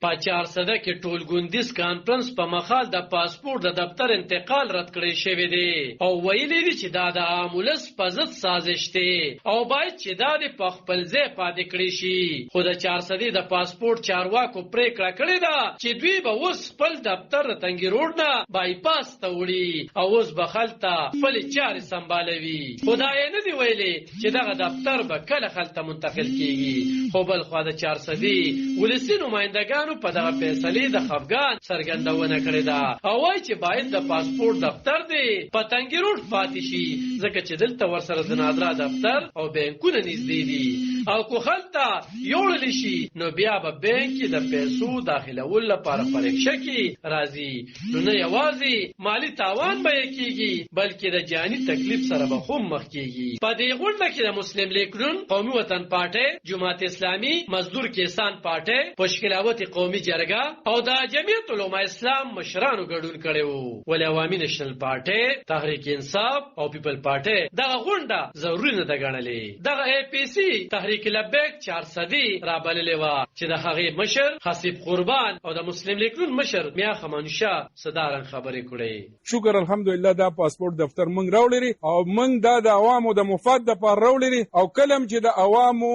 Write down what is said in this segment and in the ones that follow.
په 400 کې ټولګوندیز کانفرنس په مخال د پاسپورت د دفتر انتقال رد کړی شوی دی او ویلي دي چې دا د عام ولس په ضد سازش دی او باید چې دا د خپل ځای پاتې کړی شي. خو د 400 د پاسپورت چارواکو پریکړه کړې ده چې دوی به اوس خپل دفتر د تنګي روډ نه بایپاس ته وړي او اوس به خلته خپل چارې سمبالوي. خدای نه دی ویلي چې دغه دفتر به کله خلته منتقل کیږي. خو بل خو د 400 ولسی نمائندګانو په دغه فیصلې د خفګان څرګندونه کړې ده او وايي چې باید د پاسپورت دفتر دی په تنګي روډ پاتې شي ځکه چې دلته ورسره د نادرا دفتر او بانکونه نږدې دي او کو خلته یوړل شي نو بیا به بانک کې د پیسو داخلول لپاره پریکشه کې راځي نو نه یوازې مالی تاوان به کېږي بلکې د جاني تکلیف سره به هم مخ کېږي. په دې غونډه کې د مسلم لیگ نون، قومي وطن پارټي، جماعت اسلامي، مزدور کسان پارټي، پشکلاوت قومي جرګه او د جمعیت علماء اسلام مشرانو ګډون کړي وو. ولې عوامي نېشنل پارټي، تحریک انصاف او پیپل پارټي دغه غونډه ضروري نه ده ګڼلې. دغه اي پي سي تحریک لبیک 400 را بللې و چې د هغې مشر حسیب قربان او د مسلم لیگ نون مشر میا خمانشاه صدارن خبرې کړې. شکر الحمدلله دا پاسپورت دفتر موږ راوړی او موږ دا د عوامو د مفاد لپاره راوړی او کلم چې د عوامو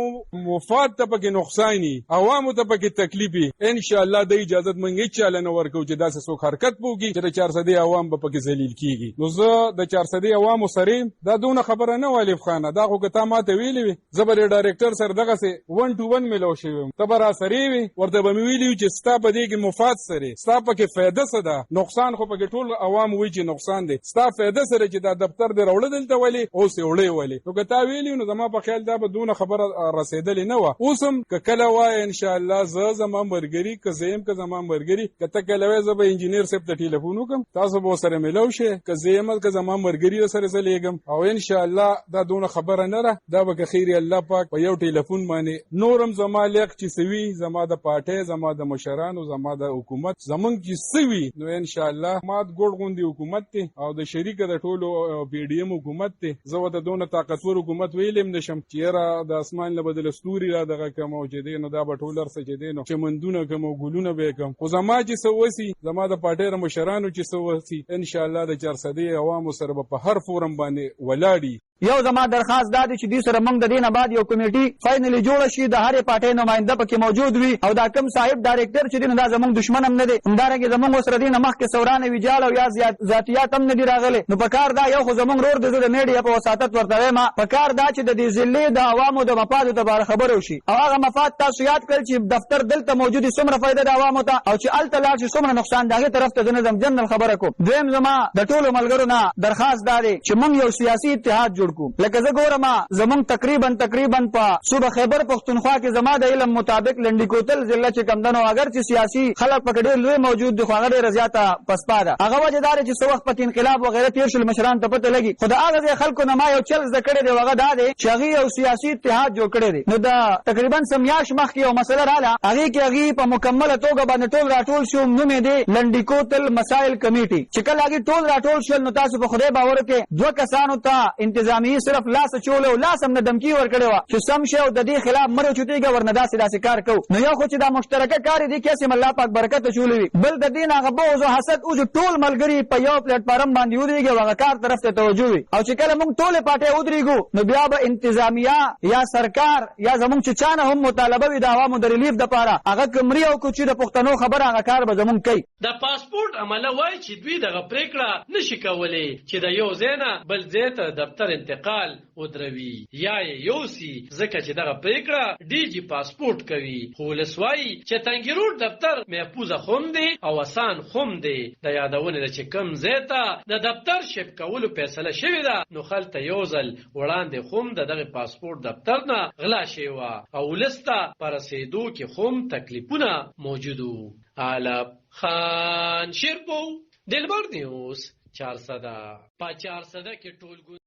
مفاد ته پکې نقصاني عوامو ته پکې تکلیفي ان شاء الله د اجازه موږ هیڅ چاله نه ورکو چې داسې څوک حرکت وکړي چې د 400 عوام به پکې ذلیل کیږي. نو زه د 400 عوامو سره دا دونه خبره نه والف خانه دا خو کته ماته ویلې وي زبر ډایرکټر سره دغه سه 1 to 1 ملو شوم تبر سره وي ورته به ویلې چې ستا په دې کې مفاد سره ستا پکې فائدہ څه ده نقصان خو پکې ټول عوام وی چې نقصان دي ستا فائدہ سره چې دا دفتر دی راوړل دلته ولی او سه وړې ولی نو کته ویلې نو زما په خیال دا به دونه خبره رسیدلې نه و. اوسم کله وای ان شاء الله زما مرګري که زم که زما مرګري کته کله وای زما انجنیر صاحب ته ټلیفون وکم تاسو به سره ملو شي که زم که زما مرګري سره زلېګم او ان شاء الله دا دونه خبره نه ده دا به خیر الله پاک په یو ټلیفون باندې نورم زما لیک چې سوي زما د پارټي زما د مشرانو زما د حکومت زمونږ چې سوي نو ان شاء الله مات ګډ غوندي حکومت ته او د شریک د ټولو پی ډی ایم حکومت ته زو د دونه طاقتور حکومت ویلم نشم چې را د اسمان له بدل ستوري را دغه کوم او چې دینو دا بټولر څه چې دینو چې مندونه کوم ګلونه به کوم خو زما چې سوسی زما د پارټي مشرانو چې سوسی ان شاء الله د 400 عوامو سره په هر فورم باندې ولاړی. یو زما درخواست دا دی چې دوی سره موږ د دې نه بعد یو کمیټي فاینلی جوړ شي د هرې پارټۍ نماینده پکې موجود وي او دا کوم صاحب ډایرکټر چې دی نو دا زموږ دشمن هم نه دی همدارنګې زموږ سره دې نه مخکې سورانې ویجاړ او یا ذاتیات هم نه دي راغلي نو په کار دا یو خو زموږ رور د زه د میډیا په وساطت ورته وایم په کار دا چې د دې ضلعې د عوامو د مفادو دپاره خبرې وشي او هغه مفاد تاسو یاد کړئ چې دفتر دلته موجود دي څومره فایده د عوامو ته او چې هلته لاړ شي څومره نقصان د هغې طرف ته زه نه ځم جنرال خبره کوم. دویم زما د ټولو ملګرو نه درخواست دا دی چې موږ یو سیاسي اتحاد جوړ کړو لکه زه زمون تقریبا په صوبه خیبر پختونخوا کې زما د علم مطابق لنډی کوتل ضلع چې کمدنو اگر چې سیاسي خلک پکې ډېر لوی موجود دي خو هغه ډېره زیاته پسپا ده هغه وجه دار چې څه وخت پکې انقلاب وغیره تیر شول مشران ته پته لګي خو د هغه خلکو نه ما یو چل زده کړی دی هغه دا دی چې هغه یو سیاسي اتحاد جوړ کړی دی نو دا تقریبا سمیاش مخکې یو مسله رااله هغه کې هغه په مکمله توګه باندې ټول راټول شو نوم یې دی لنډی کوتل مسائل کمیټي چې کله هغه ټول راټول شول نو تاسو په خدای باور کې دوه کسانو ته انتظامی صرف لاس چولو لاسم نه دمکی ورکړی و چې سم شي او د دې خلاف مرو چوتیږي ورنه داسې کار کو نو یو خو چې دا مشترکه کار دی کیسه الله پاک برکت چولوي بل د دین هغه بوز او حسد او ټول ملګری په یو پلیټ فارم باندې ودرېږي هغه کار طرف ته توجه وي او چې کله موږ ټول پټه ودرېږو نو بیا به انتظامیه یا سرکار یا زموږ چې چانه هم مطالبه وي د عوامو د ریلیف د پاره هغه کمري او کوچی د پښتنو خبره هغه کار به زموږ کوي. د پاسپورت عمله وای چې دوی دغه پریکړه نشي کولای چې د یو ځای بل ځای ته دفتر انتقال ودروي یا یوسی ځکه چې دغه پریکړه ډي جی پاسپورت کوي خو لسوای چې تنګي روډ دفتر محفوظ خوم دی او آسان خوم دی د یادونه چې کم زیته د دفتر شپ کولو فیصله شوې ده نو خلته یو ځل وړاندې خوم دغه پاسپورت دفتر نه غلا شوی او لسته پر رسیدو کې خوم تکلیفونه موجودو. علب خان شیرپو دلبر نیوز 400 په 400 کې ټولګون